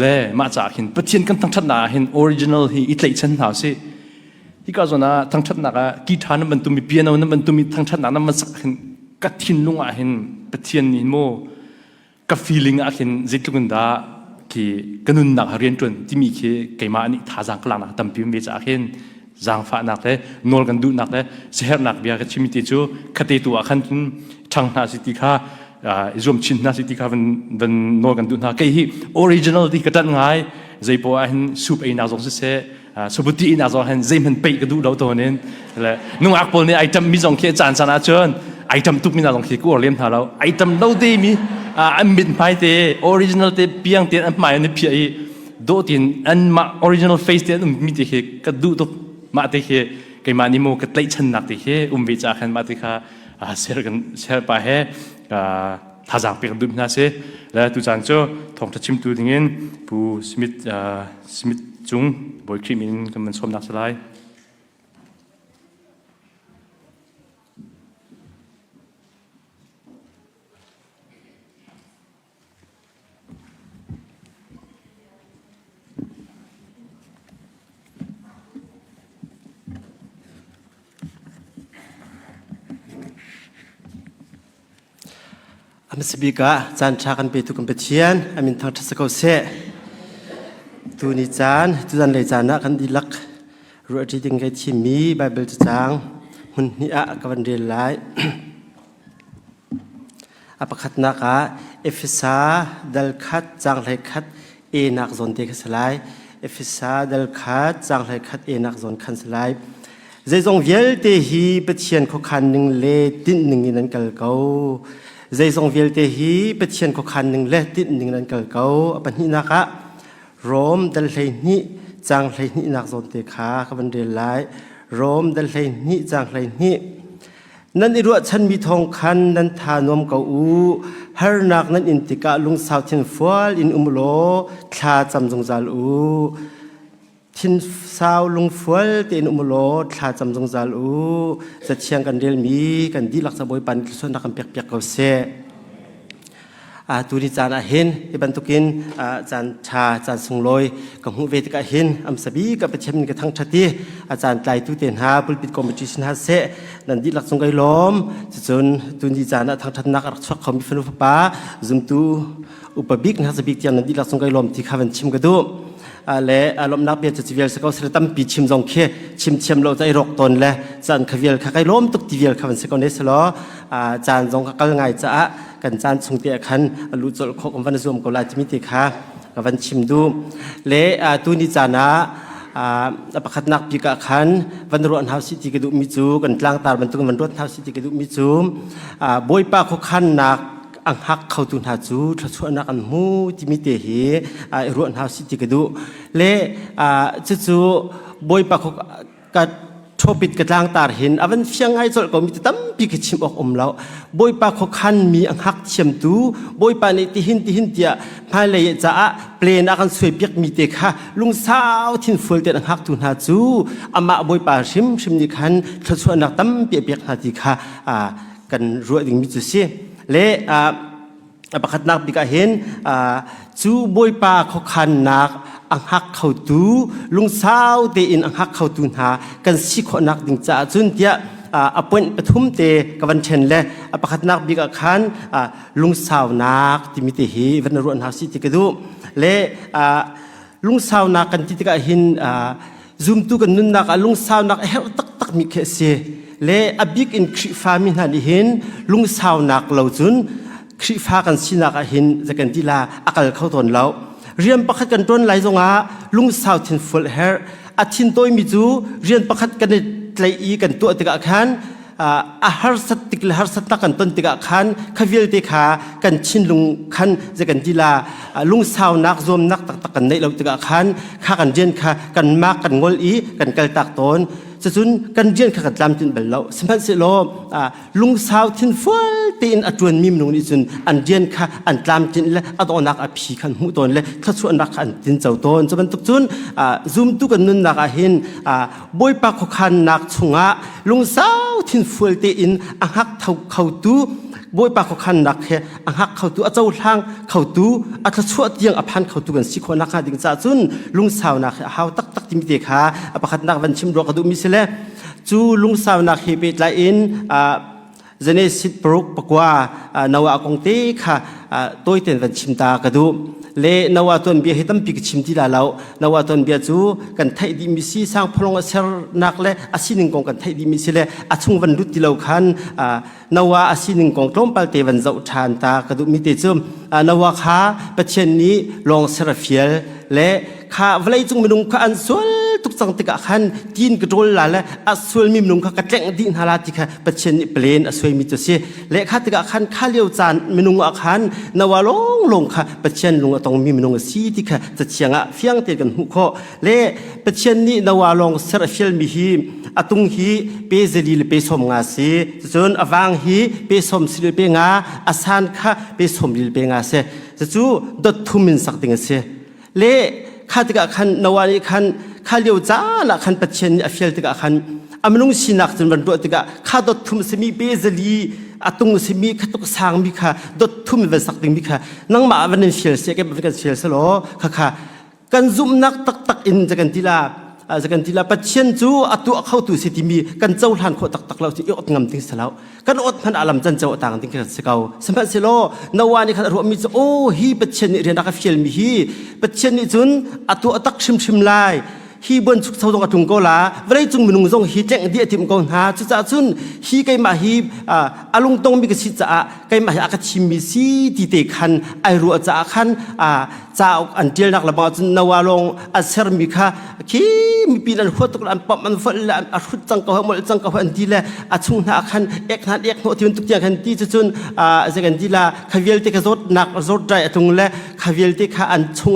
le ma cha hin pathian kan thang that na hin original hi itlai chan na se hi ka zona thang that na ka ki than man tumi piano na man tumi thang that na na man sak hin ka thin lunga hin pathian ni mo ka feeling a hin zitlung da ki kanun na rian tun ti mi ke kaima ani tha jang klang na tampi me cha hin jang fa nak le nol kan du nak le seher nak bia ka chimiti chu khate tu a khan thang na si ti kha zoom chin na si ti kha van nol kan du na kai hi original ti ka tan ngai zai po a hin soup ai na zong se subuti ina zong han zai man pei ka du lo to nen le nung ak pol ne item mi zong ke chan sana chon item tup mi na zong ke ko lem tha lo item lo de mi an min pai te original te piang te an mai ne pi ai do tin an ma original face te mi te ke ka du to ma te ke kai ma ni mo ka tlai chan nak te ke vi cha khan ma te kha ser pa he tha jang pe du na se la tu chan cho thong ta chim tu dingin pu smith chung boy krim in kan man som nak salaiอามิสบิกะจานชากันไปทุกันไปเทียนอามินทางทัศกเสตูนิจานตุจันเลยจานะกันดีลักรู้ที่ดึงไกที่มีไบเบิลจางหุ่นนิอะกับวันเรียนไลอภิคัตนักะเอฟิซาดัลคัดจางเลยคัดเอนักซอนเตกสลายเอฟิซาดัลคัดจางเลยคัดเอนักซอนคันสลายใจทรงเวลเตฮีไปเทียนขคันหนึ่งเลตินหนึ่งนั้นกัลเกาใจทรงเวลเตฮีไปเทียนขคันหนึ่งเลตินหนึ่งนั้นกัลเกาปัญหานักะโรมดัลเลยนี้จางเลยนี้นักซอนเตขากับวันเรียนไลโรมดัลเลยนี้จางเลยนี้นั่นอิรัวฉันมีทองคันนันทานวมเกาอูฮาร์นักนั้นอินติกาลุงสาวทินฟัวอินอุมโลคลาจำจงจาลูทินสาวลุงฟัวตินอุมโลคลาจำจงจาลูจะเชียงกันเรียลมีกันดีหลักสะบอยปันส่วนนักเปียกเปียกเกาเสตูนิจานเห็นที่บรรทุกินจานชาจานสงลอยกับหูเวทกะเห็นอัมสบีกับประเทศกับทั้งชาติอาจารย์ไตรตุเตียนหาบุลปิดคอมมิชชั่นฮาเซนันดีหลักสงไกล้อมจนตูนิจานทั้งทันนักรักษาคอมมิฟนุฟป้าจุมตูอุปบิกนะสบิกที่นันดีหลักสงไกล้อมที่ข้าวันชิมกระดูและลมนักเบียจะจีเวลสกอสเรตัมปีชิมจงเคชิมเชียมเราใจรกตนและจานขวิลข้าไกล้อมตุกจีเวลข้าวันสกอเนสลอจานจงข้าไงจะกันจานสงเตียขันรู้จดข้อคำวันส่วนกลาจิมิติค่ะกับวันชิมดูและตูนิจานะประคัดนักพิกาขันวันรุ่นเฮาสิติกระดูมิจูกันกลางตาวันตุกันวันรุ่นเฮาสิติกระดูมิจูบอยป้าข้อขันนักอังฮักเข้าตุนหาจูทัศวนักอันมูจิมิเตหีรุ่นเฮาสิติกระดูและจู่บอยป้าข้อกัดชอบปิดกระด้างตาเห็นอวันเชียงไอ้จดก็มีแต่ตั้มปีกชิมออกแล้วบอยปากเขาคันมีอังหักเชียมตูบอยปาในที่หินเดียภายเลยจะเปลี่ยนอาการสวยเปียกมีเตะค่ะลุงสาวทิ้งฝุ่นเตะอังหักตุนหาจูอามาบอยปาชิมนี่คันทัศวนักตั้มเปียกหาทีค่ะกันรัวดึงมิจุเสียและประคัดนักปีกเห็นจูบอยปาเขาคันนักอังหักเข้าตูลุงสาวเตอินอังหักเข้าตูนหากันสิขนักดึงจ่าจุนเดียอปนปฐุมเตกับวันเชนและประคัดนักบิกขันลุงสาวนักที่มิเตหีวันรุ่นหาสิติกดูและลุงสาวนักกันที่ติกาหินซุมตูกันนุนนักลุงสาวนักเฮลตักมิเคเซและอบิกอินคริฟามินหันหินลุงสาวนักเหล่าจุนคริฟากันสินักหินจะกันที่ลาอักลเข้าตนเหล่าเรียนประคัดกันต้นไหลจงอาลุงสาวทินฟุลเฮร์อาทินโตยมิจูเรียนประคัดกันในไลอีกันตัวติกะขันฮาร์สติกฮาร์สตักกันต้นติกะขันขวิลติขากันชินลุงขันจะกันดีลาลุงสาวนักโจมนักตักกันในเราติกะขันข้ากันเรียนข้ากันมากกันงอลอีกันกัลตักตนจะจุนกันเรียนข้ากันลำจินเบลเราสมัยสิโลลุงสาวทินฟุลตีนอัจวนมิมลุงนี่จุนอันเรียนข้าอันลำจินและอัตโอนักอภิขันหูตนและทัศวนักอันจินเจ้าตนจะเป็นตุกจุนซุมตุกันนุนนักเห็นบอยปากขันนักชงะลุงสาวทินฟุลตีนอังหักเท่าเขาตู บอยปากเขาขันนักเฮอังหักเขาตัวเจ้าทางเขาตัวอัตชั่วเตียงอภันเขาตัวกันสิคนนักหาดิ่งจ่าจุนลุงสาวนักเฮาตักติมิเตขาอภักนักวันชิมรอกระดูมิสเลจูลุงสาวนักเฮเปตไลอินเจเนสิตปรุกปกว่านาวากงเตค่ะตัวเต็นวันชิมตากระดูเลนาวาตนเบียให้ตั้มปีกชิมที่ลาเรานาวาตนเบียจูกันไทยดีมิซีสร้างพลงเสรนักเลอาศินิงกงกันไทยดีมิซีเลอาชงวันรุติเราคันนาวาอาศินิงกงต้มปัลเตวันเจ้าทานตากระดูมิเตจุมนาวาขาประเชนนี้ลองเสรเฟียลและข้าเวลาจุงมินุงข้าอันสวลทุกสังติกะขันดินกระโดดละและอัศวมิมนุงข้ากระแจงดินฮาราติค่ะประเชนนี้เปลี่ยนอัศวมิจุเสและข้าติกะขันข้าเลี้ยวจานมินุงอาขันนาวาลงค่ะประเชนลงตรงมิมนุงสีติค่ะจะเชียงอ่ะเฟียงเตกันหุข้อและประเชนนี้นาวาลงเสรเฟียลมีฮีอตุงฮีเปเซดีลเปสมงาสีจนอวังฮีเปสมสิลเปงาอาสานค่ะเปสมดิลเปงาเสจะจู่ดดทุมินสักติงเสเลข้าติกะขันนาวานิขันข้าเลี้ยวจ้าละขันปัจเจนอฟิลติกะขันอามนุงสินักจนวันตัวติกะข้าดดทุมสมีเบซลีอาตุงสมีข้าตุกสางมิค่ะดดทุมวันสักติงมิค่ะนังมาวันนี้เชียร์เสียกันเป็นกันเชียร์สโลค่ะกันซุ่มนักตักอินจะกันทีละจะกันทีละปัจเจนจูอาตัวเข้าตัวสิติมีกันเจ้าทานโคตักเราที่อดงำทิ้งสลาวกันอดพันอาลัมจันเจ้าต่างทิ้งกันสเกาสมัยสิโลนาวานี่ขันรวมมีโอ้ฮีปัจเจนนี่เรียนนักฟิลมีฮีปัจเจนนี่จุนอาตัวตักชิมลายฮีบนสุขสาวตรงตุงโกลาเวลาจุงมินุงซงฮีแจ้งเดียติมกองหาจุจ้าจุนฮีไกมาฮีอาลุงตงมีกสิจ้าไกมาฮีอากาชิมิซีติเตคันไอรัวจ้าคันจ้าอันเดียนักละบาจุนนาวาลงอาเซอร์มิค่ะคีมีปีนันหัวตกอันปอบมันฟัลละอันหุดจังกะหัวมลจังกะหัวอันดีละอาชุงหาคันเอกนัดเอกหัวที่มันตุกอย่างคันที่จุนจะกันดีละขวิลเตกรถหนักรถใจตุงละขวิลเตกอันชุง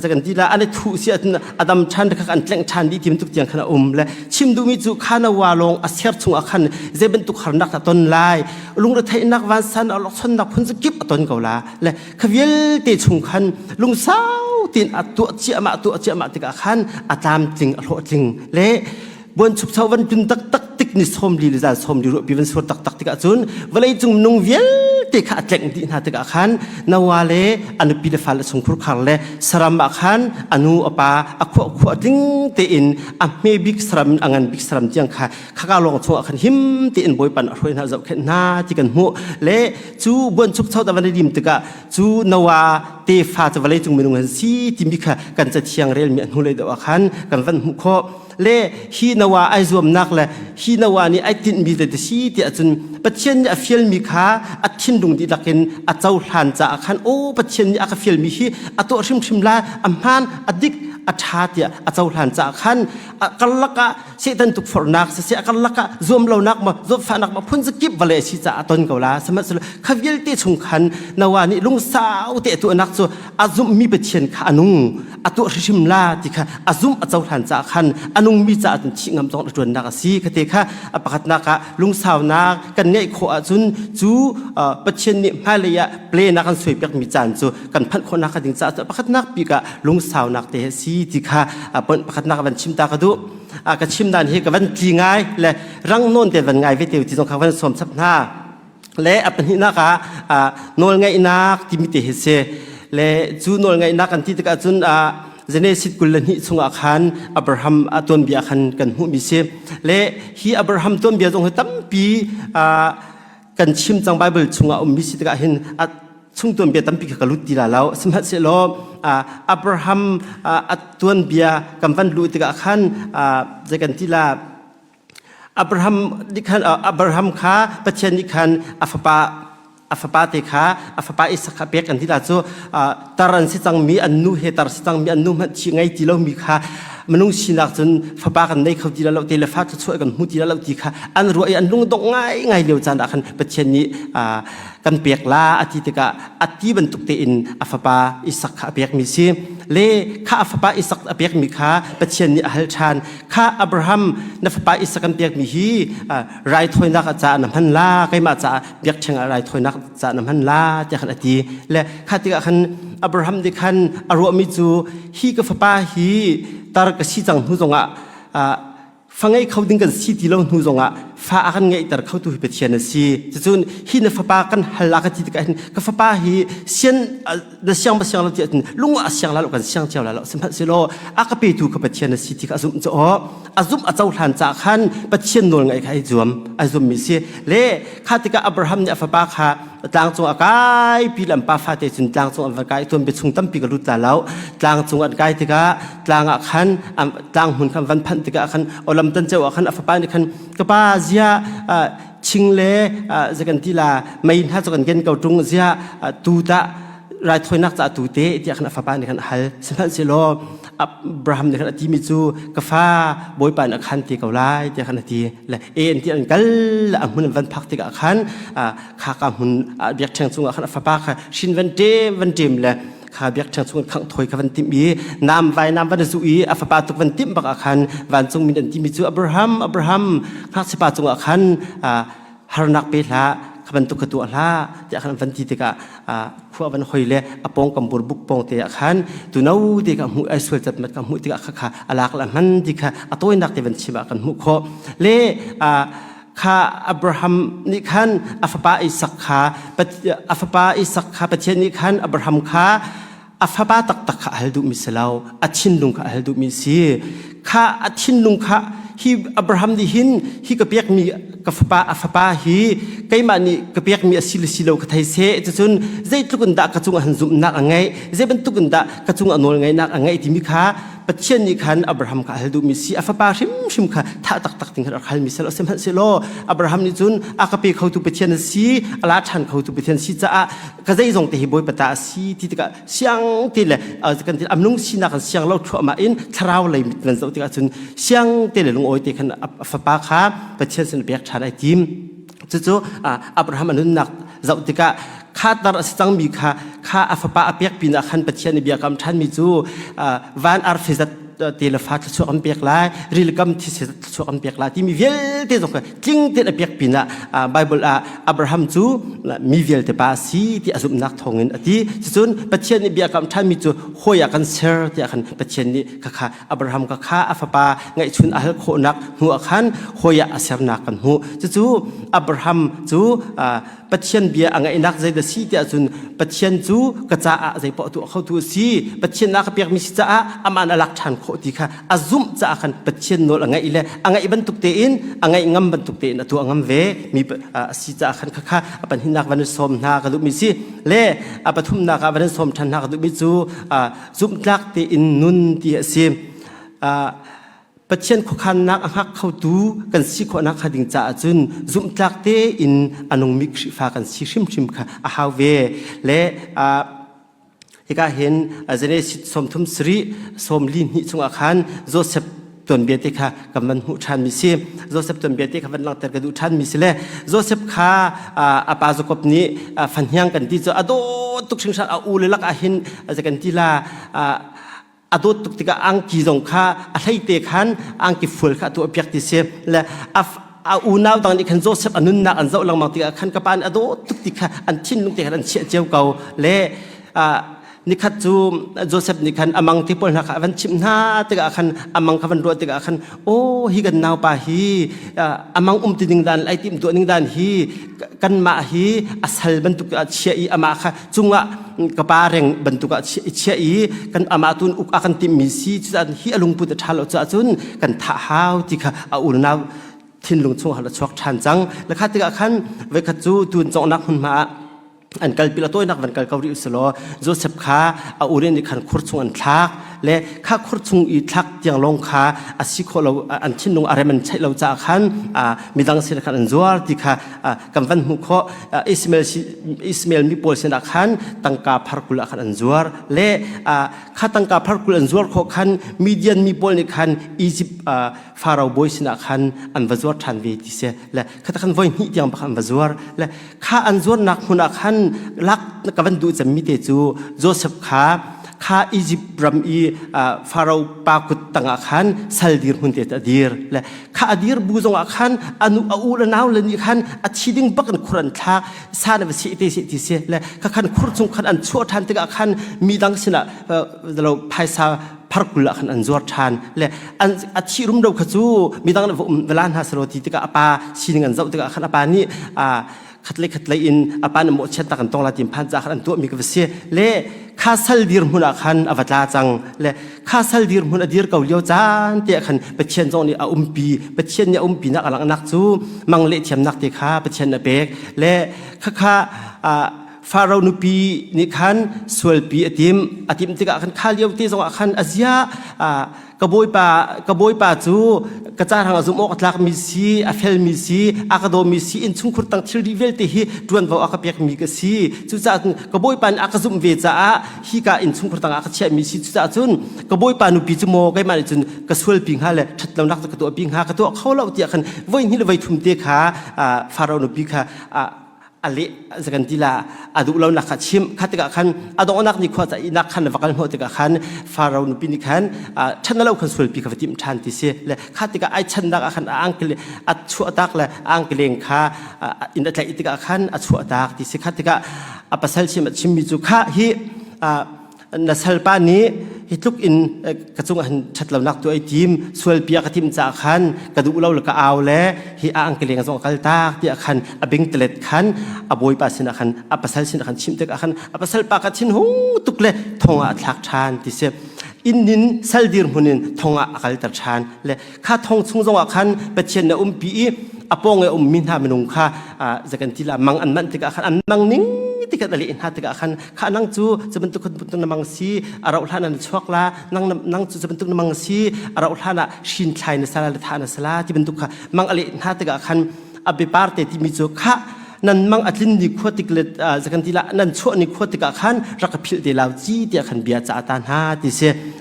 จะกันดีละอันนี้ทุเสียอดัมชันตะกันแรงชันดีที่มันตุกอย่างขนาดและชิมดูมิจูขานาวาลงอาเซียร์ชุงอาคันเจเป็นตุกขนักต้นลายลุงระเทนักวันสันเอาล็อกสันนักพ้นสกิบต้นเกาลาและขวิลเตชุงคันลุงสาวตีนตัวเจียมาติกาขันอาตามจริงอโลจริงเละบนสุขสวันจุนตักติกนิสมลีลิซาสมลีรุปีวันสวดตักติกาจุนเวลาจุงนุ่งเวียลติกาแจงดินาติกาขันนาวาเลอนุปีเลฟัลสงครุขังเลสรามขันอนุอปาอขวติงเตอินอเมบิกสรามอังันบิกสรามเจียงค่ะข้าลองชงขันหิมเตอินบอยปันอรวยนาจับเข็นนาที่กันหัวเลจูบนสุขสวันดิมติกาจูนาวาเตฟาจะเวลาจุงมินุงหันซีติมิค่ะกันจะเชียงเรียลมีอันหุเลยเดวขันกันวันหุข้อเล่ฮีนาวาไอรวมนักเลยฮีนาวานี่ไอตินมีแต่สีที่จุนปัจเจนอฟิลมีขาอัดชินดุงดีลักินอัดเจ้าหลานจะขันโอ้ปัจเจนอักฟิลมีฮีอัดตัวชิมลาอัมพานอัดดิกอัดชาติอัดเจ้าหลานจะขันกัลลักะเสตันตุกฟอร์นักเสียกัลลักะรวมเรานักมารวมฝันนักมาพ้นสกิบวเลสิจะต้นเกาลาสมัยสุดขวิลเตชงขันนาวานี่ลุงสาวเตตัวนักโซอาซุมมีปัจเจนขานุงอัดตัวชิมลาติค่ะอาซุมอัดเจ้าหลานจะขันอนุงมีจะอันชิงำตองจวนนักสีคติค่ะปะขัดนักลุงสาวนักกันเนี่ยขวจุนจูปัจเจนนี่มาเลยะเปลนักกันสวยเปียกมีจานจูกันพันคนนักกันถึงจะปะขัดนักปีกะลุงสาวนักเตะสีติค่ะปนปะขัดนักวันชิมตากระดูกระชิมดานเฮกับวันจีง่ายและรังโน่นเตวันง่ายเวทีที่ตรงข้างวันสมสับหน้าและอัปนินักโนลง่ายนักที่มีเตะเสและจูโนลง่ายนักกันที่ตะกจุนเจเนสิตกุลนิสงอาคันอับราฮัมต้นเบียคันกันหูมิเซและฮีอับราฮัมต้นเบียจงให้ตั้มปีกันชิมจังไบเบิลชงอามิสิตกะเห็นช่วงต้นเบียตั้มปีกับลุติลาแล้วสมัยเสลออับราฮัมต้นเบียกำวันลุติกะคันจะกันที่ลาอับราฮัมดิคันอับราฮัมข้าประเชนดิคันอัฟปาเตขาอัฟปาอิสขะเปียกันที่ลาโซตารันสิจังมีอันนูเฮตาร์สิจังมีอันนูมันชิงไงที่เรามีค่ะมนุษย์สินักจนฟ้ากันในเขาที่เราเตลฟ้าจะช่วยกันหูที่เราที่ค่ะอันรวยอันลุงตรงง่ายเดียวจานดักขันประเชนนี้กันเปียกลาอธิตกะอธิบรรทุกเตอินอัฟปาอิสขะเปียกมีซิเล่ข้าอัฟปาอิสขะเปียกมีค่ะประเชนนี้อัลชานข้าอับราฮัมนัฟปาอิสกันเปียกมีฮีไรถอยนักจานำพันลาใครมาจะเปียกเชิงอะไรถอยนักจานำพันลาจะขันอธิและข้าติกะขันอับราฮัมดิขันอารวมิจูฮีกับฟ้าฮีตารกสิจังหูจง ฟังไอ้เขาดึงกันสีที่เราหูจงอ่ะฟ้ากันไงแต่เขาตัวไปเทียนสีจะจนหินฟ้ากันฮัลลักจิตกันก็ฟ้าฮีเสียนเดี๋ยวเสียงมาเสียงเราจะลุงอ่ะเสียงแล้วกันเสียงเจ้าแล้วสมัยสิโลอากาศไปถูกกับไปเทียนสีที่อาซุมจะอ๋ออาซุมอาเจ้าหลานจากขันไปเทียนนวลไงใครจวมอาซุมมีสิเล่ข้าติกาอับราฮัมเนี่ยฟ้าค่ะต่างจงอากายปีลำปาฟ้าเตจุนต่างจงอากายตัวเป็นชุงตั้มปีกรุตาแล้วต่างจงอากายติกาต่างอาขันต่างหุ่นคำวันพันติกาอาขันอลำตันเจ้าอาขันฟ้านี่ขันกบ้าเสียชิงเล่จะกันที่ละไม่ถ้าจะกันเกินเก่าตรงเสียตูตะรายถอยนักจะตูเตะที่ขันฟ้านี่ขันฮัลสมัยสิโลอับราฮัมนี่ขันที่มิจูกฟ้าบอยปานขันที่เก่าไล่ที่ขันที่ละเอ็นที่อันกัลละหุ่นวันพักที่กับขันข้ากำหุ่นเบียกเชิงสูงขันฟ้าค่ะชินวันเดมเลยข้าเบียกเชิงสูงขังถอยขันติมีน้ำไฟน้ำวันสุอีอัฟปาตุกวันติมบักขันวันจงมีอันที่มิจูอับราฮัมข้าสิปาจงขันฮาร์นักเปล่าขบันตุกตัวละจะขันวันที่ติกะขววันหอยเล่อปองกำบุรบุกปองเตะขันตัวนู้ติกะหูไอสวยจัดมัดกับหูติกะข้าอลากละมันติกะตัวนักเตวันชิบะกันหูโคเล่ข้าอับราฮัมนิคันอัฟปาอิสักขาอัฟปาอิสักขาประเทศนิคันอับราฮัมข้าอัฟปาตักข้าฮัลดูมิสลาวอัชินลุงข้าฮัลดูมิซีข้าอัชินลุงข้าฮีอับราฮัมดิหินฮีกระเปียกมีกฟปาอัฟปาฮีไกมานี่กระเปียกมีสิลาวกไทยเสจะจนใจตุกันดากระจุงหันซุมนักอังไงใจเป็นตุกันดากระจุงอนวลไงนักอังไงที่มีข้าปัจเจนิคันอับราฮัมข้าฮัลดูมิซีอัฟปาชิมข้าท่าตักติงข้าฮัลมิสลาวเซมฮันเซโลอับราฮัมนี่จุนอากาศเขาตุปัจเจนซีอลาชันเขาตุปัจเจนซีจะกระใจส่งเตหิบอยปตาซีที่ตะกะเสียงที่เลยจะกันที่อัมนุงซีนักเสียงเราชั่วมาอินทราวเลยมิตรวันเสาร์ที่กะจุนเสียงที่เลยลงโอยที่ขันอัฟปาข้าปัจเจนสินเบียกชาไอทีมจู่อับราฮัมอนุนักเจ้าติกะข้าตระสังมีข้าอัฟปาอเปียกปีนักขันปัจเจนเบียกำชันมีจู่วันอาร์ฟิซัตเตลฟ้าช่วยอันเปียกลายริลกัมที่เสด็จช่วยอันเปียกลายที่มีเวลที่ตรงกันจริงที่อเปียกปีน่ะไบเบิลอับราฮัมจู่มีเวลที่ภาษีที่อาสุนักทองเงินที่ส่วนปัจเจกเบียกำชันมีจู่หอยกันเซอร์ที่ขันปัจเจกนี้ข้าอับราฮัมข้าอัฟปาไงชุนอาโคนักหัวขันหอยอาเซอร์นักกันหัวจู่อับราฮัมจู่ปัจเจกเบียไงนักใจเดสีที่อาสุนปัจเจกจู่กระจาใจปอตัวเขาตัวสีปัจเจกนักเปียกมีสิจ้าอามันหลักฐานที่ค่ะอาซุมจะอาคันปัจเจนโนลงไงอีเล่งไงบรรทุกเตอินงไงงำบรรทุกเตนตัวงำเวมีสิจะอาคันค่ะปัญหานักวันสมนากระดุมิสิเล่ปฐุมนากวันสมทันนากระดุมิจูซุมลักเตอินนุนที่สิปัจเจนขุขันนักหักเข้าดูกันสิขนักขดิ่งจ่าจุนซุมลักเตอินอนุมิกฟ้ากันสิชิมค่ะอาฮาเวเล่ที่ก็เห็นจะได้สมทุมสรีสมลินหิจงอาคารโจเซฟตัวเบียติค่ะกับมันหูชันมิซีโจเซฟตัวเบียติค่ะมันหลังแต่กระดูชันมิซีเล่โจเซฟค่ะอาปาจุกบนี้ฟันยังกันที่จะอโดตุกชิงชันอูเลลักอาเห็นจะกันที่ละอโดตุกติกาอังกีจงค่ะอะไรเตะขันอังกีฟุลค่ะตัวเบียติเซและอูนาวตอนนี้ขันโจเซฟอนุนนักอันเจ้าหลังมังติกาขันกับปานอโดตุกติกค่ะอันชินลุงเตะอันเชี่ยเจ้าเก่าเล่นิคัดจูโจเซฟนิคันอมังที่พลนักวันชิมนาติกาคันอมังขวันรัวติกาคันโอ้ฮีกันนาวปาฮีอมังตินิงดานไอติมตัวนิงดานฮีกันมาฮีอัศลบรรทุกเชียอีอมาค่ะจุงะกระปาเร่งบรรทุกเชียอีกันอามาตุนอุกอาคันติมิซีจันฮีอลุงพุทธทาลจัจุนกันท่าฮาวติกาอูนาวทินลุงชงหัดชกชันจังและข้าติกาคันเวคัดจูตุนจงนักหุ่นมาอันกัลปิลาตัวนักวันกัลกาวริอุสโลโจเซฟข้าอูเรนดิขันขุดซุงอันทักและข้าขุดซุงอีทักยังลงข้าอาศิโคเราอันชินลงอะไรมันใช่เราจะขันมีดังเสียขันอันจวร์ที่ข้ากำวันมุขอิสมาเอลมีโพลเสียขันตั้งกาพาร์กุลขันอันจวร์และข้าตั้งกาพาร์กุลอันจวร์ขอขันมีเดียนมีโพลในขันอียิปต์ฟาโรห์บอยเสียขันอันวจวร์ทันเวทีเสียและข้าตั้งขันไว้หิยังบักอันวจวร์และข้าอันจวร์นักหุนักขันลักกับวันดูจะมีเตจูโจเซฟข้า ข้าอียิปต์รำอีฟาโรห์ปากุตตังอาคันสัลดีร์หุ่นเตตอดีร์และข้าอดีร์บูจงอาคันอนุอูละนาวเลนิคันอัดชีดิงบักันคุรันทักซาเนวสิเตสิติเสและข้าคันคุรจงคันอันชั่วทันติกอาคันมีดังสินะเราภายซาพาร์กุลขันอันจวดชานและอันอัชีรุมเราขจูมีดังเวลาหาสโลติติกาอปาชินงันเจ้าติกาขันอปานี้ขัดเลยอินอปานโมเชนตักันตรงลาติมพันจากอันตัวมีกบเสียเล่ข้าสัลดีร์มุนอาคันอวัตลาจังเล่ข้าสัลดีร์มุนอดีร์เกาเลียวจานเตะขันเปเชียนจงนี่อาปีเปเชียนเนี่ยปีนักอลังนักจูมังเละเทียมนักเตะข้าเปเชียนเบกเล่ข้าฟาโรห์นุปีนิคันสวลปีอติมติกาขันข้าเลียวตีจงอาคันอาเซียกบอยปาจูกระจายทางอาซุมอกลักมิซีอาเฟลมิซีอากาโดมิซีอินชุงคุรตังทิริเวลติฮีดวนวอาคาเปียกมีกซีจุจ้ากบอยปานอากาซุมเวจ้าฮีกาอินชุงคุรตังอากาเชียมิซีจุจ้าจุนกบอยปานุปีจโมไกมันจุนกระสวลปิงฮาเลชัดลำนักกระตัวปิงฮากระตัวเขาเล่าเตียกันวันนี้เราไปทุ่มเตะขาฟาโรห์นุปีขาอะไรสักทีละอดูเราหนักชิมขัดกับขันอดูนักนี่ขวาจะนักขันวักันหัวติกับขันฟาโรห์นุปีนี่ขันฉันนั่นเราคนสวยปีกับทีมชันติเสียเลยขัดกับไอฉันนักขันอังกฤษอัดชัวตักเลยอังกฤษข้าอินเดียติกับขันอัดชัวตักติเสียขัดกับภาษาชิมมิจุข้าฮีนัสลปานี้ฮิตุกอินกระจุงหันชัดเหล่านักตัวไอทีมส่วนเปียกทีมจากขันกระดูเราเลยก็เอาแล้วฮิอังกฤษกระจุงกัลตาที่ขันอบิงเตล็ดขันอบอยปาสินะขันภาษาสินะขันชิมเตกขันภาษาปากชินหงตุกเล่ทงอัดลักชานติเสอินนินสัลดีร์มุนินทงอักลตัดชานและข้าทงชุงจงขันเป็นเช่นในปีอปองมินหามินุงข้าจากกันที่ละมังอันมันติกขันอันมังนิ่งติกะตะลิอินหาติกะขันข้านั่งจูจะเป็นตุกตุกนมังซีเราท่านันชวกลานั่งจูจะเป็นตุกนมังซีเราท่านะชินไทยในสลาทานะสลาที่เป็นตุกข้ามังอลิอินหาติกะขันอภิปาร์เตที่มีจูข้านั่นมังอัดลินดิขวติกเลจากกันที่ละนั่นชั่วนิขวติกะขันรักพิลเดลาวจีเดียขันเบียจ่าตานหาติเส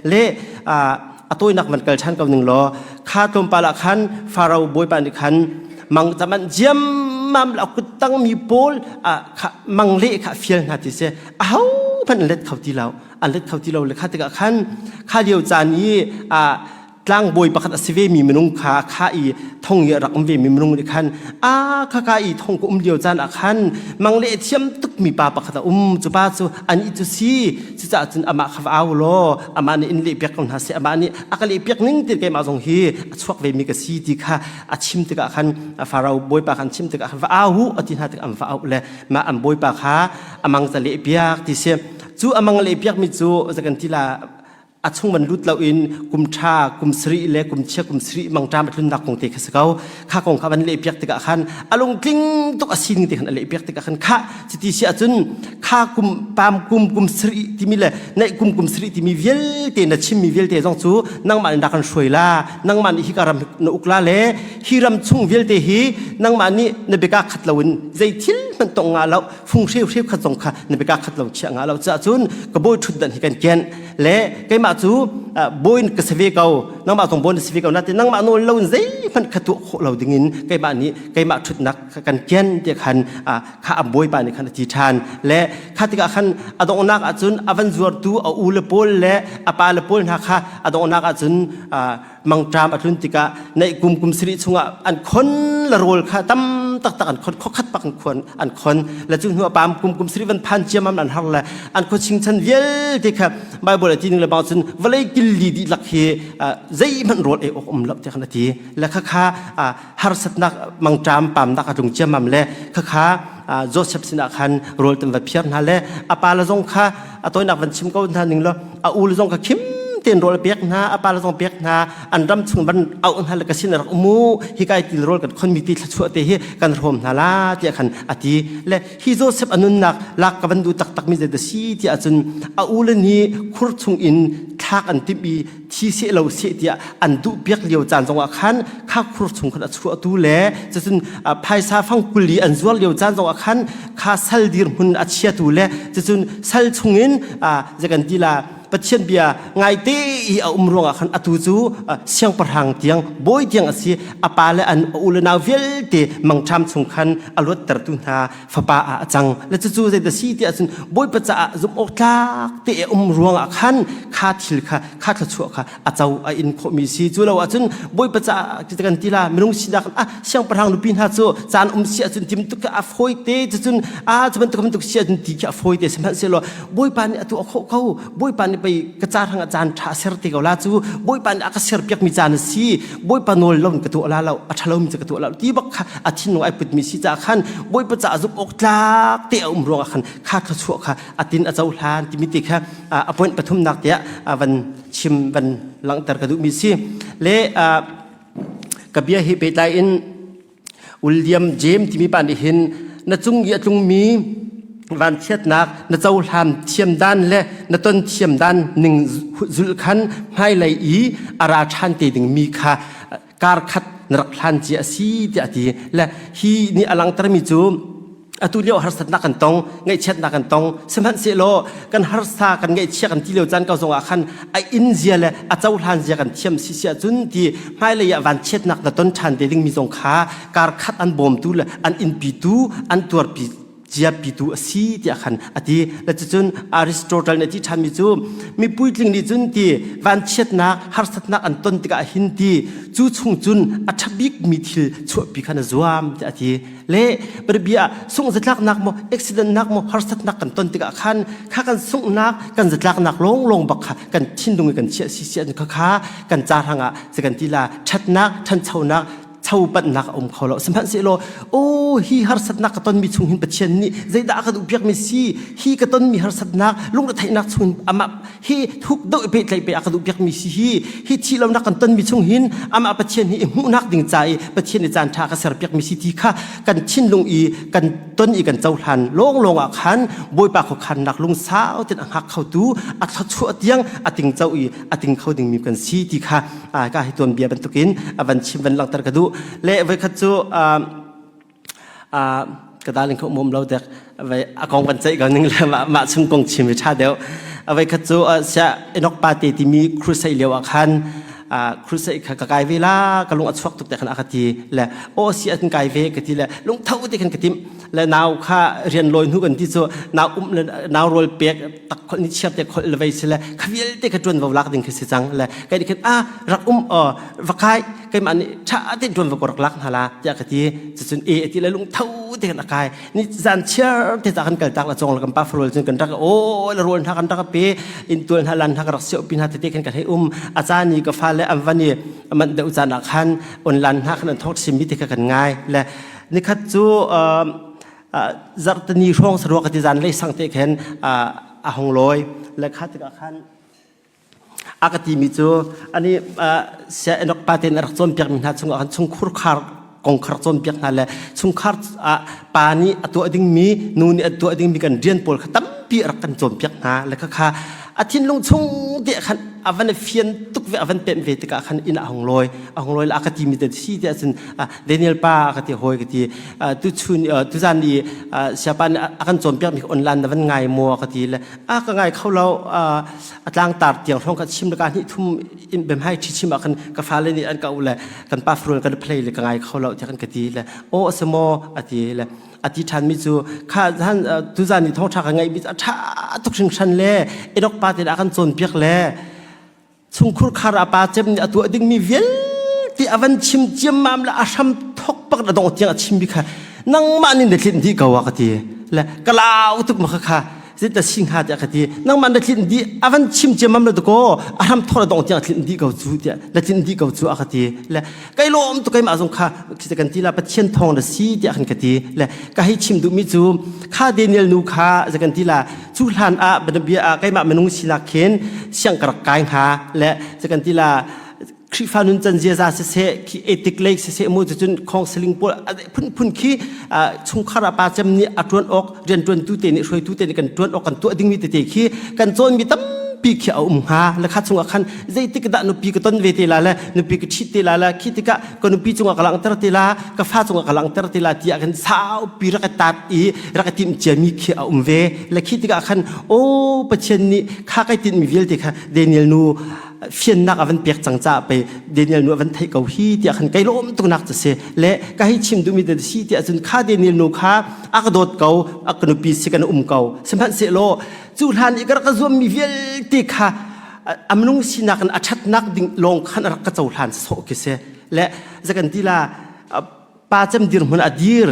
เล่ตัวนักมันเกิดชันกับหนึ่งล้อข้าตมปาละขันฟาโรห์บอยปานิขันมังจะมันเจียมมัมเราก็ตั้งมีโพลมังเละข้าเฟียลนาทีเสเอาพันเล็ดเขาที่เราอันเล็ดเขาที่เราเลยข้าติกะขันข้าเดียวจานี้กลางบอยประคัตสิเวมีมนุงข้าอีท่องเยรักเวมีมนุงดิขันข้าอีท่องกุเดียวจานอาขันมังเละเทียมตุกมีปาประคัตจุบาจูอันนี้จุซีจุจ่าจุนอามาขาวเอาโลอามานี่อินเละเปียกคนหาเสอามานี่อากาเละเปียกนิ่งติดเกมาจงฮีชวกเวมีกซีติข้าชิมติกะขันฟาเราบอยปาขันชิมติกะขันฟ้าเอาหูอธินาติกะฟ้าเอาเลยมาอันบอยปาข้าอามังจะเละเปียกติเสจูอามังเละเปียกมิจูจากกันที่ละอาช่วงมันรุดเราอินกุมชากุมสรีเล่กุมเชียกุมสรีมังจามเป็นนักของเตะขสเกาข้าของข้าวันเล่เปียกติกะขันอารมณ์กลิ้งตุกอาศินติขันเล่เปียกติกะขันข้าจิตติเสียจนข้ากุมปามกุมสรีที่มีเลยในกุมสรีที่มีเวลเตนัชิมมีเวลเตจงจูนั่งมันดักกันช่วยละนั่งมันฮิการมนอุกลาเล่ฮิรำชุ่งเวลเตฮีนั่งมันนี่ในเบกาขัดเราอินใจทิลมันตรงงาเราฟุ้งเชี่ยวขัดจงข้าในเบกาขัดเราเชียงาเราจะจนกระโบยชุดดันฮิกันเกนเล่ไกมาจูบอยน์กษเวกเอานั่งมาตรงบอยน์กษเวกเอานั่นแต่นั่งมาโน่นเราใจมันขัดตัวเราดึงอินไกมานี้ไกมาชุดนักกันเกนเดียขันข้าบอยปานในขันจีชานและข้าติกาขันอดองนักอาจุนอวันจวดตูอูเลปอลและอปาเลปอลนะข้าอดองนักอาจุนมังจามอาจุนติกาในกุมสรีชงอันคนละโรลข้าตั้มตักอันคนขัดปักคนอันคนและจุนหัวปามกุมสรีวันพันเจียมันหักละอันคนชิงชันเวลติกาไบเบิลที่นึงเลยบางส่วนวลัยกิลลีดีลักเฮใจมันโรลเออมลับที่ขณะที่และข้าฮาร์สัตนักมังจามปามนักอาจุงเจียมันและข้าโจเซฟสินาขันโรลตันวัดเพียรนั่นแหละปาละจงข้าตัวนักวันชิมก็ท่านหนึ่งแล้วอูละจงข้าคิมเตียนโรลเปียกนะปาละจงเปียกนะอันรำชุนบันเอาอันนั้นละก็สินรักมูฮิกายติลโรลกันคนมีติดชั่วเตะกันรวมนาลาที่ขันอธิและฮิโจเซฟอนุนักลักกันดูตักมีเดซีที่อาจารย์อูละนี้คุรชงอินทักอันติบีที่เสียเราเสียที่อันดูเปียกเลียวจานจงว่าขันข้าคุรชงขันชั่วดูแลจะจนภายซาฟังกุลีอันจวลเลียวจานจงว่าขันข้าสัลดีร์มุนอัจเชียดูแลจะจนสัลชงอินจะกันที่ละ ปะเชียนเบียไงตีอุมรวงขันอตุจูเสียงประหังเตียงบอยเตียงอสีอปาเลอันอุลนาเวลเตมังชามสงคันอรวดตรตุนาฟปาอาจังและจู่ๆใจเดสีเตียจุนบอยปะจ่าจุมอกลากเตอุมรวงขันคาทิลค่ะคาขชัวค่ะอาเจ้าอินโคมิสีจู่เราจุนบอยปะจ่าจิตกันทีละไม่รู้สิดาเสียงประหังลูปินฮาจูจานเสียจุนทิมตุกอาฟอยเตจุนจะมันตุกมันตุกเสียจุนตีกอาฟอยเตสมัยเสียโลบอยปานอตุเขาบอยปานไปกระจายทางอาจารย์ชาเสรติกาลาจูบอยปานอากาศเสรเปียกมีจานสีบอยปานโนลลมกระตัวลาเราอัชลมจะกระตัวลาที่บักอาทินไอปิดมีสีจากขันบอยประจ่าจุบออกจากเตะอุมรวงขันคาดขชัวค่ะอาทินอาเจ้าลานที่มิติค่ะอภัยปฐุมนักเตะวันชิมวันหลังแต่กระดูมีสีเละกับเบียฮิเปตายอินวิลเลียมเจมที่มีปานดิหินนจุงยะจุงมีวันเชียดนักนเจ้าทำเทียมด้านและนต้นเทียมด้านหนึ่งจุลขันให้ไหลอีอาราชันเตดึงมีค่ะการคัดนักพลันเจียสีเดียดีและฮีนี่อลังตรมิจูตุเลียวฮัสนักกันตองไงเช็ดนักกันตองสมัยเสโลกันฮัสซากันไงเชี่ยกันที่เลียวจันก็ส่งอาคันไออินเดียและอาเจ้าทานเจียกันเทียมสิเสียจุนที่ไม่เลยวันเช็ดนักนต้นชันเตดึงมีสงขาการคัดอันบ่มตูและอันอินปีตูอันตัวปีเจียปิดูสีที่ขันอดีและจุนอริสโตเติลในที่ฉันมีจูมีปุยลิงดิจุนที่วันเช็ดนักฮัสนักอันต้นติกาหินที่จูชงจุนอัชบิกมีทิลช่วยปีขันจวมที่อดีเล่บริบียส่งจัดลักนักโมเอ็กซิเดนนักโมฮัสนักกันต้นติกาขันข้ากันส่งนักกันจัดลักนักลงบักขะกันทิ้งตรงกันเชี่ยสิเสียนข้ากันจารังอ่ะจะกันทีละชัดนักทันเช่านักชาวบ้านนักอมเขาเราสมัยเสโลโอ้ฮีฮาร์สัตนักต้นมีชุงหินปัจเจนนี่ใจด่ากระดูกเปียกมีซีฮีกระต้นมีฮาร์สัตนักลุงกระไทยนักชุนอามาฮีทุกดอกเปรย์ไปกระดูกเปียกมีซีฮีที่เรานักกันต้นมีชุงหินอามาปัจเจนนี่หูนักดิ่งใจปัจเจนในจานชากระเสรเปียกมีซีที่ข้ากันชินลงอีกันต้นอีกันเจ้าทันลงอ่ะขันบอยปากเขาขันนักลุงสาวเต็นหักเขาดูอัดเขาชั่วเตียงอัดติงเจ้าอีอัดติงเขาดิ่งมีกันซีที่ข้าก็ให้ตัวเบียร์บรรทุกินวันชิมวันหลังตระกระดูเละไว้ขัดจูกระดาษลิงเขามุมเราเด็กไว้กองวันใจก่อนนึงแล้วมาชมกองชิมวิชาเดียวไว้ขัดจูเสียนกปาตีที่มีครูใส่เลี้ยวอาคารครูใส่กกายเวลากลุงอัดฟอกตุกแต่ขันอคติและโอเสียนกายเวกติและลุงเท่าที่ขันกติมและนาวข้าเรียนลอยหูกันที่จูนาวนาวโรลเปียกตักคนนี้เชียบแต่คนละไว้สิและขวิลเตกจวนวาวลักดิ่งคือสิจังและก็ดิขันรักวักไข่ก็มันชาติจวนวากรักลักฮาลาจากที่จะจนที่และลุงเท่าที่ขันกายนี่จันเชื่อที่จากขันเกิดจากละจงละกันป้าฟลจนกันรักโอ้ละรวนทักกันรักเปอินตัวฮัลลันทักรักเสียวปินฮัตเตกันกันให้อาจารย์นี่ก็ฟ้าและอันวันนี้มันเดือดจานอาคารอันลันทักนั้นทอดสิมิติกันง่ายและนี่ขัดจูจัตนีช่วงสะดวกที่จานเลยสังเตกันหงลอยและขัดอาคารอากาศมีจูอันนี้เสียนกปาเตนรักจนเปียกมินฮัดชงอาคารชงคุรคาร์กองคาร์จนเปียกนั่นแหละชงคาร์ปานี้ตัวดิ่งมีนูนี่ตัวดิ่งมีกันเรียนปอลตั้มปีรักกันจนเปียกนะและก็ค่ะอาทิตย์ลงชงเดียขันอาวันเฟียนตุกเวอาวันเป็นเวติกาขันอินหงลอยละอากาศมีแต่ที่เดียสินเดนิเอลปาอากาศหอยกติตุชุนตุจานีเสียปันอาการจนเปียกมีออนไลน์แต่วันไงมัวกติเลยก็ไงเขาเราจางตาเตียงท้องกับชิมการที่ทุ่มอินแบบให้ชิมอากันกาแฟเลยนี่อันเก่าเลยกันป้าฟรุนกันเพลย์เลยก็ไงเขาเราที่กันกติเลยโอ้สมออติเลยอธิษฐานมิจูข้าท่านทุจานี่ท้องชักไงมิชาทุกสิ่งชันเล่ไอ้ดอกปาติอาการจนเปียกเล่ชุงคุรคาราปาเจมนี่ตัวดิ่งมีเวลที่อวันชิมเจียมมาละอาชัมทกปักระดองเตียงชิมบิค่ะนั่งมันนี่เด็ดลิ้นที่กาวกติและกล่าวทุกมค่ะจะแต่สิ่งหาจากที่นั่งมันเด็ดลิ้นที่อวันชิมเจียมมาละตัวก็อาชัมทกระดองเตียงลิ้นที่กาวจูเดียและลิ้นที่กาวจูอคติและไก่ล้อมตัวไก่มาสงค่ะกิจการที่ละปัจเจียนทองละสีเดียขันกติและก็ให้ชิมดูมิจูข้าเดนิเอลนูข้าจะกันที่ละจุลานบันเบียไก่มาเมนุสิลาเคนเสียงกระกายหาและจะกันที่ละคริฟานุนจันเจียซาเสคีเอติกเล็กเสมูจะจนคองสลิงปอลพุ่นคีชุงคาราปาจำนี่อัตวนออกเรียนจวนตู้เตนิช่วยตู้เตนิกันจวนออกกันตัวดิ้งมีเตะคีกันจนมีตั้ม ปีเขียวหาและข้าจงอาคันใจติกระดานุปีกต้นเวทีลาและนุปีกชิติลาและคิดติกะก็นุปีจงอากังตระติลาก็ฟ้าจงอากังตระติลาที่อากันสาวปีรักตัดอีรักติมเจมีเขียวเวและคิดติกะคันโอ้ประเชนนี้ข้าใครติดมีเวลติค่ะเดนิเอลนูเฟียนนักอวันเปียกจังจ้าไปเดนิเอลนูอวันไทยเกาฮีที่อาคันไกลล้มตุนักจะเสและก็ให้ชิมดูมีเดชีที่อาจจะข้าเดนิเอลนูข้าอากโดดเกาอากนุปีสิกันเกาสมัยเสโลจูทานอีกรักจวมมีเวลติค่ะอามนุงสินักอัจฉรินักดิ่งลงขันรักกระจูทานโซกิเสและจะกันที่ละป้าจำดีรมันอดีร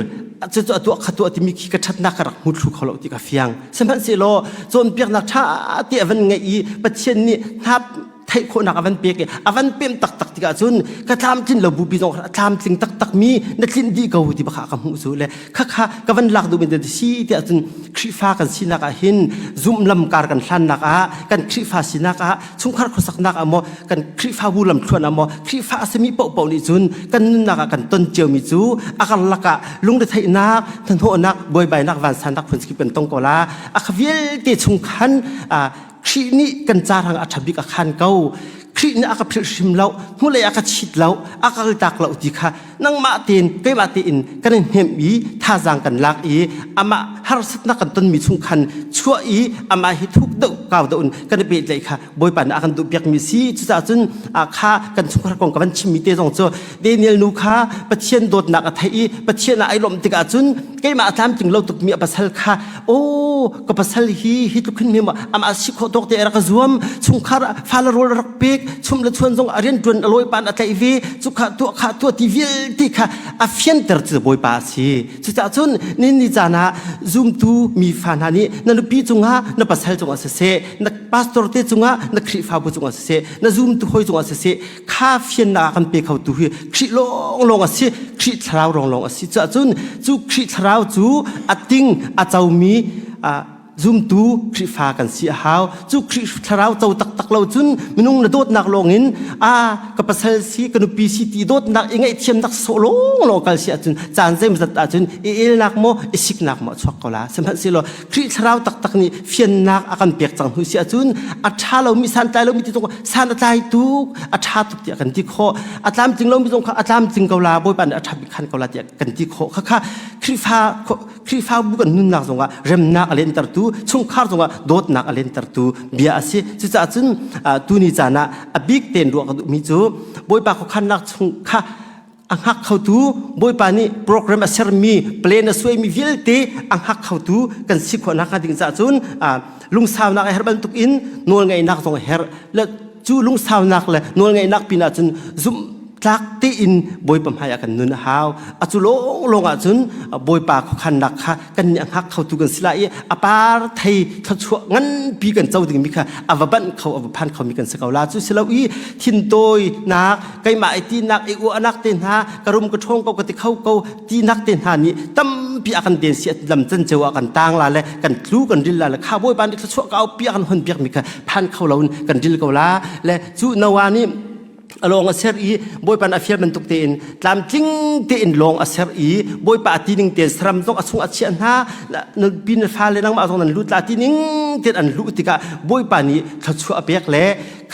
จะตัวขัดตัวที่มีขี้กระชัดนักรักมุดลุกเขาเราที่กาเฟียงสมัยเสโลจนเปียกนักชาที่อวันไงอีปัจเจนี้ทับไทยคนนักอวันเปียกอวันเปียมตักตักที่กาจุนกระทำจินเราบุบิจงกระทำจิงตักตักมีนักจินดีเกาที่บักขามหูสูเลยข้ากวันหลักดูเป็นเดชีที่อาจจะครีฟ้ากันสินักหินซุ่มลำการกันทันนักกันครีฟ้าสินักชุมขารขสักนักมอกันครีฟ้าบูลำชวนมอครีฟ้าสมีเป่าเป่านิจุนกันนักกันต้นเจียวมิจูอาการลักลุงเดไทยนักทันโหนักบอยใบนักวันสันนักผลสกิเป็นต้องกอลาอาคเวลเตชุมขันครีนี้กันจารังอัฐบิกอาคารเก่าครีนี้อาคพิชิมเล่ามุเลยอาคชิดเล่าอาคตักเล่าดีค่ะนั่งมาตีนก็มาตีนกันเห็นมีท่าจางกันลักอีอามาฮาร์สนักกันต้นมีชุมขันชั่วอีอามาฮิทุกเดาเก่าเดาอุ่นกันเป็นเลยค่ะบอยปันอาคันตุเปียกมีซีจุดจุนอาคากันชุมขันกองกันชิมิเตจงโจเดนิเอลนูค่ะปัจเจียนโดดนักไทยปัจเจียนไอลมติกาจุนก็มาทำจึงเราตุกมีปัสสัลค่ะโอ้ก็ปัสสัลฮิตุขึ้นมีมาอามาสิโคตกเตะรักจวมชุมขันฟาลโรลรักเปีกชุมละชวนจงอารียนจวนอร่อยปานอะไรวีจุกตัวทีวีที่ค่ะอาเฟียนเตอร์จะบอยปาสีจุดจุนนี่จานะซุ่มตูมีฟานานี่นั่นปีจงฮะนั่นปัสสัลจงอาเสนั่นพาสตอร์เตจงฮะนั่นคริฟาบุจงอาเสนั่นซุ่มตูหอยจงอาเสข้าเฟียนนากันเปเขาตูฮีคริลงอาเสคริทราวลงอาเสจุดจุนจูคริทราวจูอัดติงอัดเจ้ามีซุ่มตูคริฟ้ากันเสียหาวจูคริทราวเจ้าตักเราจุนมินุงระโดดนักลงอินกับภาษาสีกันปีสีตีโดดนักยังไงเทียมนักโซโลกันเสียจุนจานเซมจัดจุนเอลนักโมอิสิกนักโมชวกกลาสมัยสิโลคริทราวตักนี่เฟียนนักอากันเปียกจังหุเสียจุนอัชาเรามีสันใจเรามีที่ตรงสันใจทุกอัชาทุกที่กันที่โคอัตามจริงเรามีตรงอัตามจริงเกลาบอยปันอัชาบิคันเกลาที่กันที่โคค่ะคริฟ้าบุกันนุ่นนักตรงว่าเริ่มนักอะไรตัดตูชุมขารตรงว่าโดดนักอะไรตัดตูเบียสิจุดจุนตูนิจานะบิ๊กเต็นรัวกันมีจูบอยปากเขาขันนักชุมขาอังฮักเขาตูบอยปานี่โปรแกรมเซอร์มีเพลนสวยมีวิลตีอังฮักเขาตูกันสิคนนักดิ่งจุดลุงสาวนักเฮร์บันตุกินนวลไงนักตรงเฮร์แล้วจูลุงสาวนักเลยนวลไงนักปีนาจุนซุ่มจักตีอินบอยปั๊มหายกันนุนหาวจุลงจุนบอยปากขันนักค่ะกันยังฮักเขาตุกันสิลายอปาร์ไทยทัชวงั้นปีกันเจ้าดิ่งมีค่ะอวบันเขาอวพันเขามีกันสกาวลาจุสิลาวีทินโตยนักไก่มาไอตีนักไออัวนักเต้นหากระรุมกระชงเขากติเขาตีนักเต้นหานี่ตั้มปีอากันเดินเสียลำจันเจวกันต่างลาเลยกันคลูกันดิลลาเลยข้าบอยปานทัชวเขาปีอากันคนเปียกมีค่ะพันเขาเรากันดิลกาวลาและจุนาวานี่ลงอาเซอร์อีบอยปันอาเฟียมันตุกเตนตามจริงเตนลงอาเซอร์อีบอยปาตีนิงเตนสรัมต้องอาสุงอาเชียนฮะนบินฟ้าเลยนังมาตรงนั้นลุตลาตีนิงเตนอันลุติกาบอยปานี้ทัชวอเปียกเล่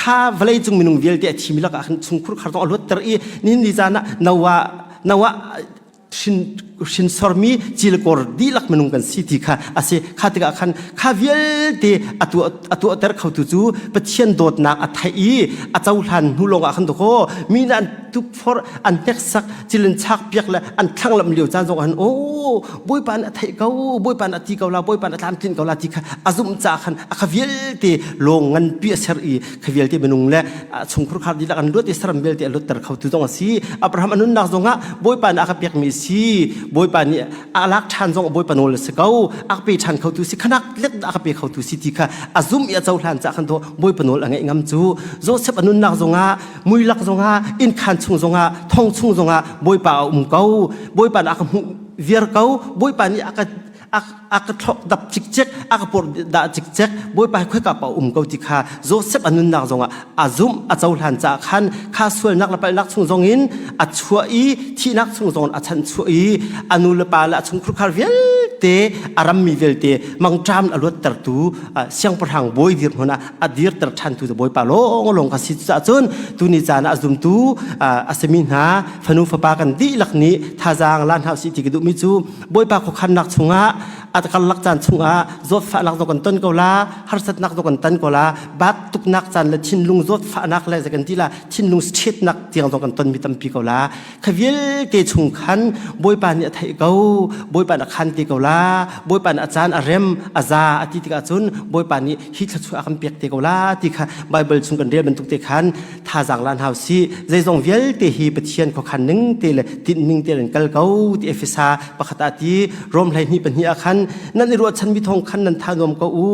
ข้าเวลาจงมินุงเวลเดียทีมิลักอันสุงครุขารต้องอลุตตรีนินดิจานะนาวะชินสอร์มีจิลกอร์ดีลักมนุงกันสิทิค่ะอาศัยข้าติกาขันข้าเวลเดอตัวเตอร์เขาตุจูปะเชียนโดดนักอัฐอีอาเจ้าทันหูลงอาขันตุโคมีนันทุกฟอร์อันเท็กซักจิลินชักเปียกและอันทั้งลำเลียวจานจงอันโอ้บอยปานอัฐเกาบอยปานอัฐเกาลาบอยปานอัฐานกินเกาลาทิค่ะอาซุมจ่าขันข้าเวลเดลงเงินเปียเชอร์อีข้าเวลเดมนุงและชงครุขารดีลักอันรถอิสราเอลเดลุตเตอร์เขาตุจงอาศัยอับราฮัมอนุนนักจงอ่ะบอยปานอาข้าเปียกมีซีบอยปานนี่อาลักชันจงบอยปานโอลสเกาอาเปชันเขาตุสิขนักเล็กอาเปเขาตุสิทิค่ะอาซุมยาเจ้าหลานจากขันโตบอยปานโอลอะไรงามจูโจเซฟอนุนนักจงอ่ะมุยลักจงอ่ะอินคันชงจงอ่ะทองชงจงอ่ะบอยปานเกาบอยปานอาเวียร์เกาบอยปานนี่อาทอกดับจิกเจ็กอาปวดดาจิกเจ็กบอยปานค่อยกับเกาติค่ะโจเซฟอนุนนักจงอ่ะอาซุมอาเจ้าหลานจากขันข้าส่วนนักละไปนักชงจงอินอาชัวอีที่นักชงจงอาชันชัวอีอนุละปาละชงครุขารเวียเต ตอารัมมีเวลเตมังจามอรวดตรตูเสียงประหังบอยดีร์หัวนะอดีร์ตรชันตูบอยปาโลงลงกสิจะจนตูนิจานะจุมตูอาสมินหาฟนูฟปากันดีหลักนี้ท่าจางลานเฮาสิติกดุมิจูบอยปาขคันนักชงะอัตคันลักจันชงะจดฝานักตกันต้นกอลาฮาร์สัตนักตกันต้นกอลาบัดตุกนักจันและชินลุงจดฝานักและจะกันที่ละชินลุงสชิดนักเตียงตกันต้นมีตัมปีกอลาขวิลเตชงคันบอยปาเนี่ยไทยเกาบอยปานักคันตีกอลาบอยปานอาจารย์อาเรมอาซาอธิติกาจุนบอยปานี้ฮิตชัวคำเปียกเตกอลาที่ค่ะไบเบิลชงกันเรียนบรรทุกเตคันท่าจางลานเฮาซีใจทรงเวลเตฮีปเชียนขอคันหนึ่งเตเลติดหนึ่งเตเลนกัลเกาที่เอฟเอซาปะขตาตีรวมไหลนี้เป็นเฮียคันนั่นในรัวชันวิทองคันนันทานวมก็อู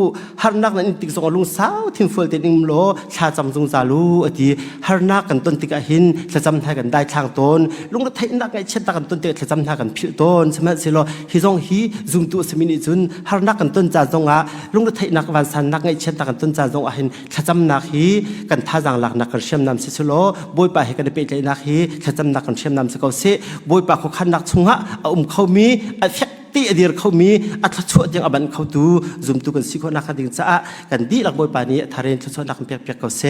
ฮาร์นักนั้นติกส่งลุงสาวทิมเฟิลเตนิมโลชาจำจงจาลูอดีฮาร์นักกันต้นติกาหินจะจำทายกันได้ทางต้นลุงรัฐไทยนักไอเช่นตากันต้นเตจะจำทายกันผิวต้นใช่ไหมสิโลฮิซงฮีซุมตัวสมินิจุนฮาร์นักกันต้นจาจงอาลุงรัฐไทยนักวันสันนักไอเช่นตากันต้นจาจงอาหินจะจำนักฮีกันท่าจางหลักนักกันเชื่อมนำสิโลบอยป่าให้กันเป็นใจนักฮีจะจำนักกันเชื่อมนำสิเขาเสบอยป่าเขาขันนักชงฮะเขามีตีอดีตเขามีอัตชั่วยังอบันเขาดูซุมตุกันสิคนนักดิงจ้ากันดีหลักบอยป่านี้ทาเรนชั่วนักเปียกเขาเส